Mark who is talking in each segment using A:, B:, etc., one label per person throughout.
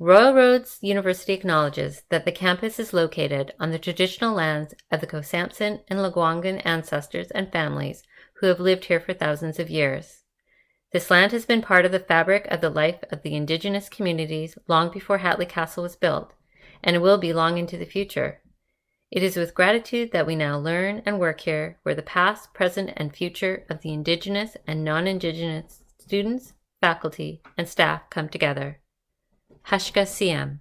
A: Royal Roads University acknowledges that the campus is located on the traditional lands of the Cosamson and Lekwungen ancestors and families who have lived here for thousands of years. This land has been part of the fabric of the life of the Indigenous communities long before Hatley Castle was built, and it will be long into the future. It is with gratitude that we now learn and work here, where the past, present, and future of the Indigenous and non-Indigenous students, faculty, and staff come together. Hashka CM.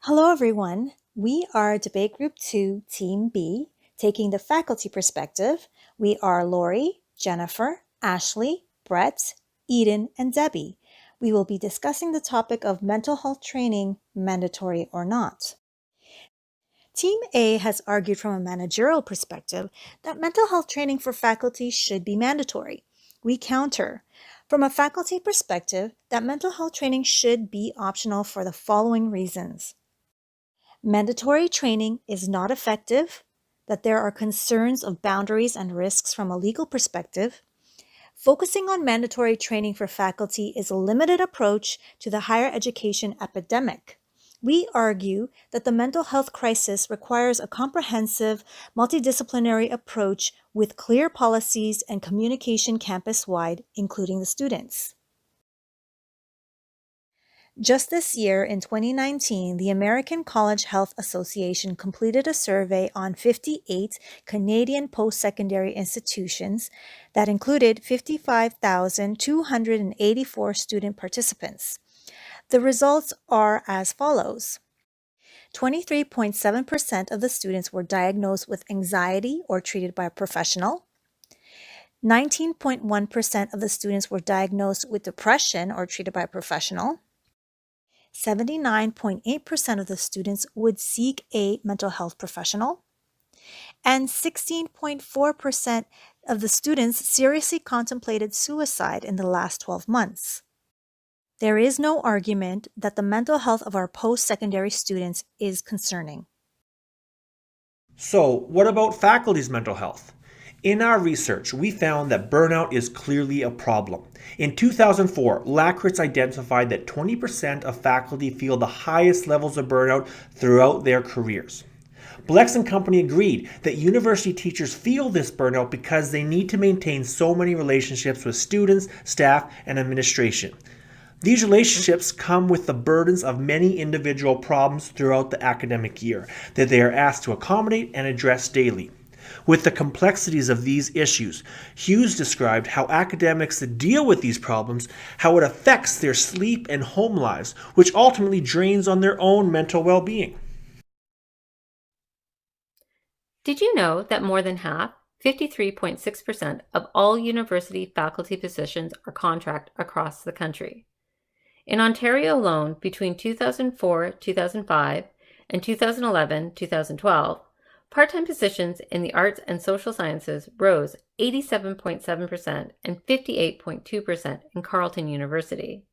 B: Hello everyone, we are Debate Group 2, Team B, taking the faculty perspective. We are Lori, Jennifer, Ashley, Brett, Eden, and Debbie. We will be discussing the topic of mental health training, mandatory or not. Team A has argued from a managerial perspective that mental health training for faculty should be mandatory. We counter, from a faculty perspective, that mental health training should be optional for the following reasons. Mandatory training is not effective, that there are concerns of boundaries and risks from a legal perspective. Focusing on mandatory training for faculty is a limited approach to the higher education epidemic. We argue that the mental health crisis requires a comprehensive, multidisciplinary approach with clear policies and communication campus-wide, including the students. Just this year, in 2019, the American College Health Association completed a survey on 58 Canadian post-secondary institutions that included 55,284 student participants. The results are as follows. 23.7% of the students were diagnosed with anxiety or treated by a professional. 19.1% of the students were diagnosed with depression or treated by a professional. 79.8% of the students would seek a mental health professional, and 16.4% of the students seriously contemplated suicide in the last 12 months. There is no argument that the mental health of our post-secondary students is concerning.
C: So, what about faculty's mental health? In our research, we found that burnout is clearly a problem. In 2004, Lacritz identified that 20% of faculty feel the highest levels of burnout throughout their careers. Blex and company agreed that university teachers feel this burnout because they need to maintain so many relationships with students, staff, and administration. These relationships come with the burdens of many individual problems throughout the academic year that they are asked to accommodate and address daily. With the complexities of these issues, Hughes described how academics deal with these problems, how it affects their sleep and home lives, which ultimately drains on their own mental well-being.
A: Did you know that more than half, 53.6% of all university faculty positions are contract across the country? In Ontario alone, between 2004-2005 and 2011-2012, part-time positions in the arts and social sciences rose 87.7% and 58.2% in Carleton University.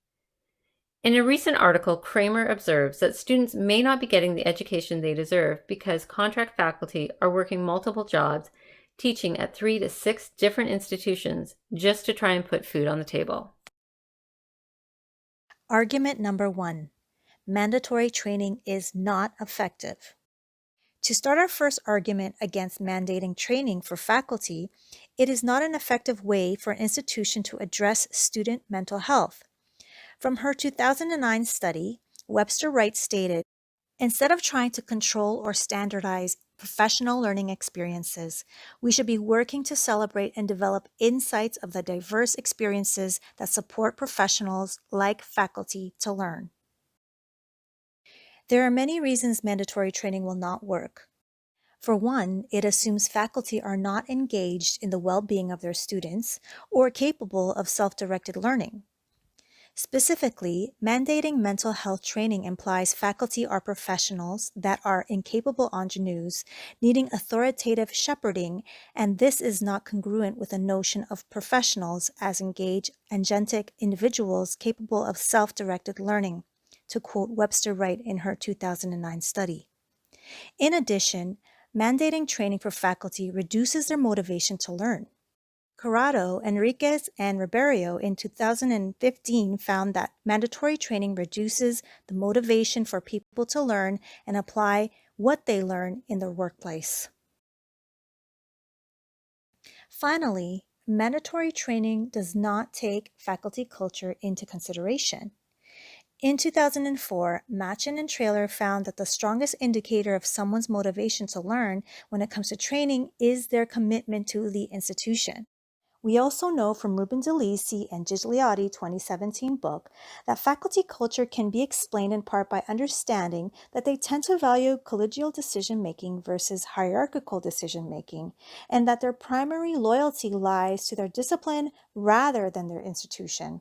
A: In a recent article, Kramer observes that students may not be getting the education they deserve because contract faculty are working multiple jobs, teaching at 3 to 6 different institutions just to try and put food on the table.
B: Argument number 1. Mandatory training is not effective. To start our first argument against mandating training for faculty, it is not an effective way for an institution to address student mental health. From her 2009 study, Webster Wright stated, "Instead of trying to control or standardize professional learning experiences, we should be working to celebrate and develop insights of the diverse experiences that support professionals like faculty to learn." There are many reasons mandatory training will not work. For one, it assumes faculty are not engaged in the well-being of their students or capable of self-directed learning. Specifically, mandating mental health training implies faculty are professionals that are incapable ingenues, needing authoritative shepherding, and this is not congruent with the notion of professionals as engaged, agentic individuals capable of self-directed learning, to quote Webster Wright in her 2009 study. In addition, mandating training for faculty reduces their motivation to learn. Corrado, Enriquez, and Ribeiro in 2015 found that mandatory training reduces the motivation for people to learn and apply what they learn in their workplace. Finally, mandatory training does not take faculty culture into consideration. In 2004, Machen and Traylor found that the strongest indicator of someone's motivation to learn when it comes to training is their commitment to the institution. We also know from Ruben DeLisi and Gigliotti 2017 book that faculty culture can be explained in part by understanding that they tend to value collegial decision-making versus hierarchical decision-making, and that their primary loyalty lies to their discipline rather than their institution.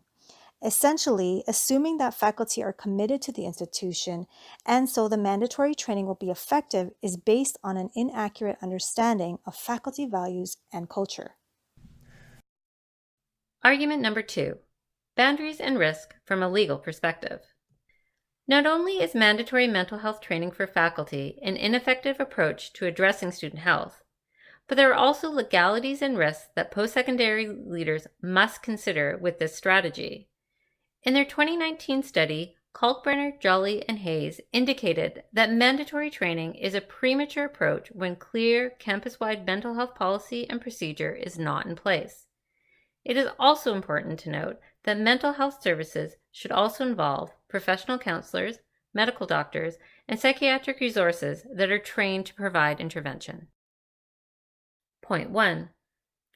B: Essentially, assuming that faculty are committed to the institution, and so the mandatory training will be effective, is based on an inaccurate understanding of faculty values and culture.
A: Argument number 2. Boundaries and risk from a legal perspective. Not only is mandatory mental health training for faculty an ineffective approach to addressing student health, but there are also legalities and risks that post-secondary leaders must consider with this strategy. In their 2019 study, Kalkbrenner, Jolly, and Hayes indicated that mandatory training is a premature approach when clear campus-wide mental health policy and procedure is not in place. It is also important to note that mental health services should also involve professional counselors, medical doctors, and psychiatric resources that are trained to provide intervention. Point 1.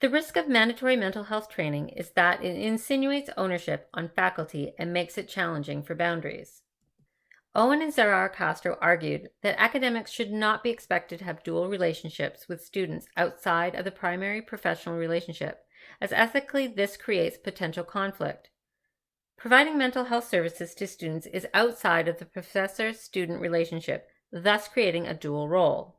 A: The risk of mandatory mental health training is that it insinuates ownership on faculty and makes it challenging for boundaries. Owen and Zarar Castro argued that academics should not be expected to have dual relationships with students outside of the primary professional relationship, as ethically this creates potential conflict. Providing mental health services to students is outside of the professor-student relationship, thus creating a dual role.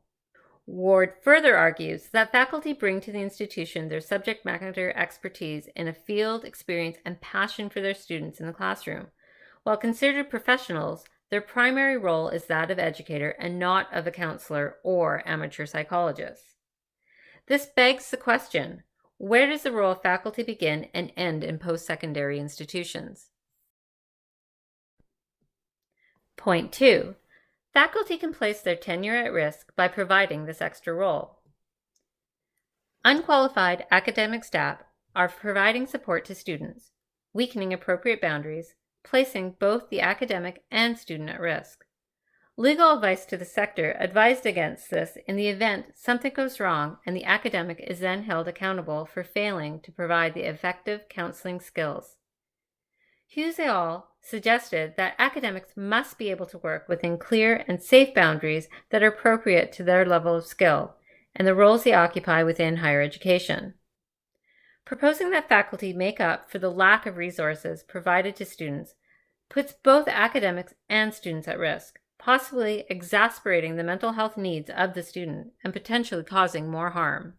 A: Ward further argues that faculty bring to the institution their subject matter expertise in a field, experience, and passion for their students in the classroom. While considered professionals, their primary role is that of educator and not of a counselor or amateur psychologist. This begs the question, where does the role of faculty begin and end in post-secondary institutions? Point 2. Faculty can place their tenure at risk by providing this extra role. Unqualified academic staff are providing support to students, weakening appropriate boundaries, placing both the academic and student at risk. Legal advice to the sector advised against this in the event something goes wrong and the academic is then held accountable for failing to provide the effective counseling skills. Hughes et al. Suggested that academics must be able to work within clear and safe boundaries that are appropriate to their level of skill and the roles they occupy within higher education. Proposing that faculty make up for the lack of resources provided to students puts both academics and students at risk, possibly exacerbating the mental health needs of the student and potentially causing more harm.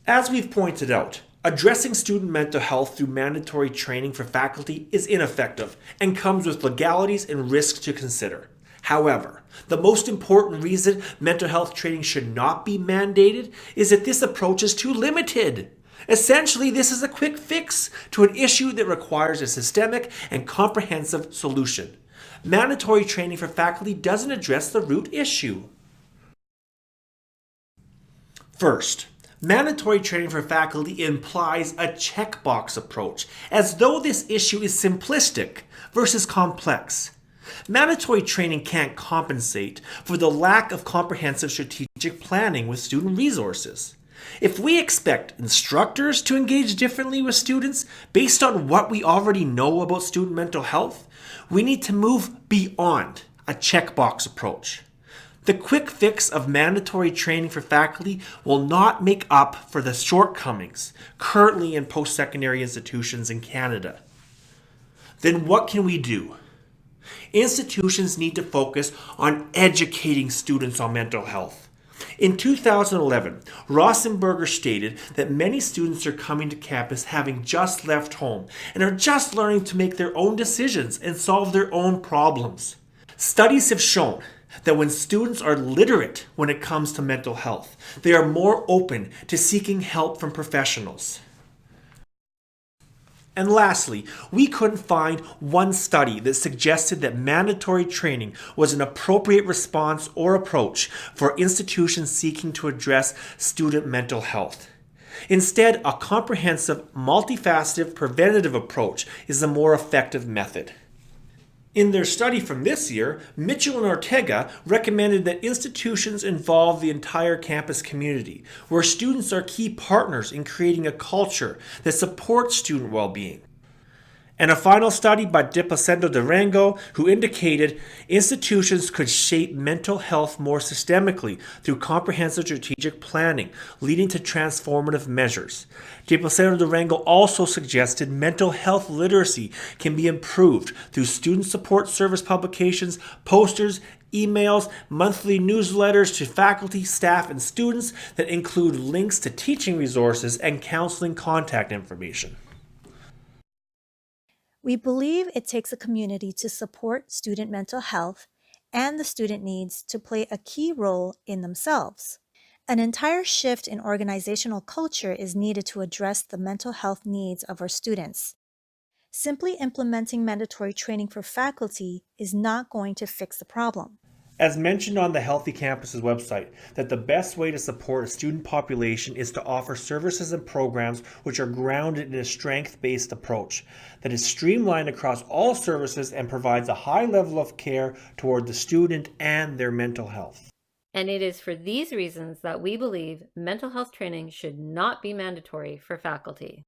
C: As we've pointed out, addressing student mental health through mandatory training for faculty is ineffective and comes with legalities and risks to consider. However, the most important reason mental health training should not be mandated is that this approach is too limited. Essentially, this is a quick fix to an issue that requires a systemic and comprehensive solution. Mandatory training for faculty doesn't address the root issue. First, mandatory training for faculty implies a checkbox approach, as though this issue is simplistic versus complex. Mandatory training can't compensate for the lack of comprehensive strategic planning with student resources. If we expect instructors to engage differently with students based on what we already know about student mental health, we need to move beyond a checkbox approach. The quick fix of mandatory training for faculty will not make up for the shortcomings currently in post-secondary institutions in Canada. Then what can we do? Institutions need to focus on educating students on mental health. In 2011, Rosenberger stated that many students are coming to campus having just left home and are just learning to make their own decisions and solve their own problems. Studies have shown that when students are literate when it comes to mental health, they are more open to seeking help from professionals. And lastly, we couldn't find one study that suggested that mandatory training was an appropriate response or approach for institutions seeking to address student mental health. Instead, a comprehensive, multifaceted, preventative approach is the more effective method. In their study from this year, Mitchell and Ortega recommended that institutions involve the entire campus community, where students are key partners in creating a culture that supports student well-being. And a final study by Diplacento Durango, who indicated institutions could shape mental health more systemically through comprehensive strategic planning, leading to transformative measures. Diplacento Durango also suggested mental health literacy can be improved through student support service publications, posters, emails, monthly newsletters to faculty, staff, and students that include links to teaching resources and counseling contact information.
B: We believe it takes a community to support student mental health, and the student needs to play a key role in themselves. An entire shift in organizational culture is needed to address the mental health needs of our students. Simply implementing mandatory training for faculty is not going to fix the problem.
C: As mentioned on the Healthy Campuses website, that the best way to support a student population is to offer services and programs which are grounded in a strength-based approach that is streamlined across all services and provides a high level of care toward the student and their mental health.
A: And it is for these reasons that we believe mental health training should not be mandatory for faculty.